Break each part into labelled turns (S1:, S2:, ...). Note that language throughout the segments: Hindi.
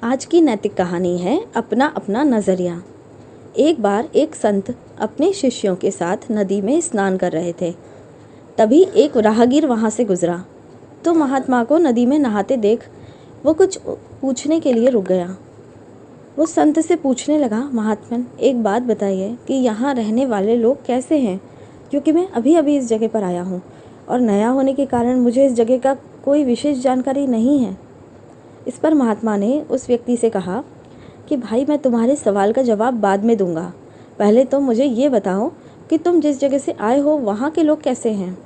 S1: आज की नैतिक कहानी है अपना अपना नज़रिया। एक बार एक संत अपने शिष्यों के साथ नदी में स्नान कर रहे थे। तभी एक राहगीर वहाँ से गुजरा तो महात्मा को नदी में नहाते देख वो कुछ पूछने के लिए रुक गया। वो संत से पूछने लगा, महात्मन एक बात बताइए कि यहाँ रहने वाले लोग कैसे हैं, क्योंकि मैं अभी अभी इस जगह पर आया हूँ और नया होने के कारण मुझे इस जगह का कोई विशेष जानकारी नहीं है। इस पर महात्मा ने उस व्यक्ति से कहा कि भाई, मैं तुम्हारे सवाल का जवाब बाद में दूंगा, पहले तो मुझे ये बताओ कि तुम जिस जगह से आए हो वहाँ के लोग कैसे हैं।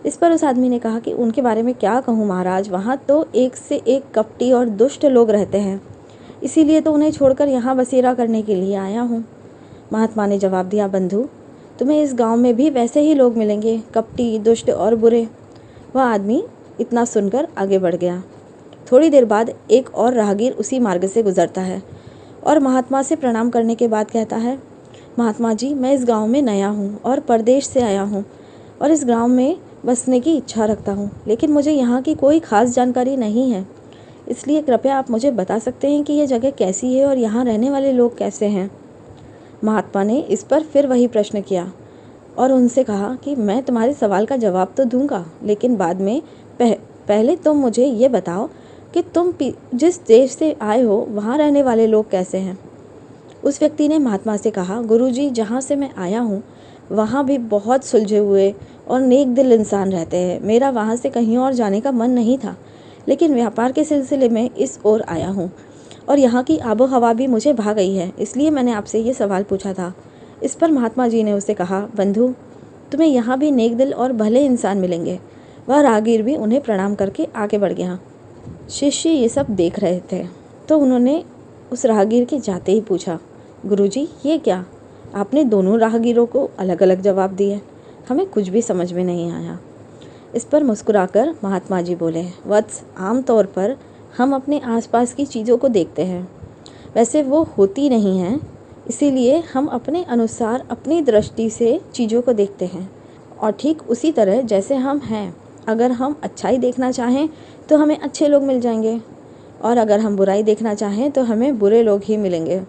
S1: इस पर उस आदमी ने कहा कि उनके बारे में क्या कहूँ महाराज, वहाँ तो एक से एक कपटी और दुष्ट लोग रहते हैं, इसीलिए तो उन्हें छोड़कर यहाँ बसेरा करने के लिए आया हूँ। महात्मा ने जवाब दिया, बंधु तुम्हें इस गाँव में भी वैसे ही लोग मिलेंगे, कपटी, दुष्ट और बुरे। वह आदमी इतना सुनकर आगे बढ़ गया। थोड़ी देर बाद एक और राहगीर उसी मार्ग से गुजरता है और महात्मा से प्रणाम करने के बाद कहता है, महात्मा जी, मैं इस गांव में नया हूं और परदेश से आया हूं और इस गांव में बसने की इच्छा रखता हूं, लेकिन मुझे यहाँ की कोई ख़ास जानकारी नहीं है, इसलिए कृपया आप मुझे बता सकते हैं कि यह जगह कैसी है और यहाँ रहने वाले लोग कैसे हैं। महात्मा ने इस पर फिर वही प्रश्न किया और उनसे कहा कि मैं तुम्हारे सवाल का जवाब तो दूंगा, लेकिन बाद में पहले तुम मुझे ये बताओ कि तुम जिस देश से आए हो वहाँ रहने वाले लोग कैसे हैं। उस व्यक्ति ने महात्मा से कहा, गुरुजी, जहाँ से मैं आया हूँ वहाँ भी बहुत सुलझे हुए और नेक दिल इंसान रहते हैं। मेरा वहाँ से कहीं और जाने का मन नहीं था, लेकिन व्यापार के सिलसिले में इस ओर आया हूँ और यहाँ की आबो हवा भी मुझे भा गई है, इसलिए मैंने आपसे ये सवाल पूछा था। इस पर महात्मा जी ने उसे कहा, बंधु तुम्हें यहाँ भी नेक दिल और भले इंसान मिलेंगे। वह राहगीर भी उन्हें प्रणाम करके आगे बढ़ गया। शिष्य ये सब देख रहे थे तो उन्होंने उस राहगीर के जाते ही पूछा, गुरुजी ये क्या, आपने दोनों राहगीरों को अलग अलग जवाब दिए, हमें कुछ भी समझ में नहीं आया। इस पर मुस्कुराकर महात्मा जी बोले, वत्स, आम तौर पर हम अपने आसपास की चीज़ों को देखते हैं, वैसे वो होती नहीं हैं, इसीलिए हम अपने अनुसार अपनी दृष्टि से चीज़ों को देखते हैं। और ठीक उसी तरह जैसे हम हैं, अगर हम अच्छाई देखना चाहें तो हमें अच्छे लोग मिल जाएंगे और अगर हम बुराई देखना चाहें तो हमें बुरे लोग ही मिलेंगे।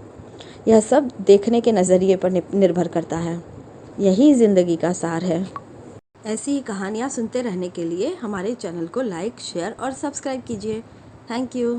S1: यह सब देखने के नज़रिए पर निर्भर करता है। यही ज़िंदगी का सार है। ऐसी ही कहानियाँ सुनते रहने के लिए हमारे चैनल को लाइक, शेयर और सब्सक्राइब कीजिए। Thank you.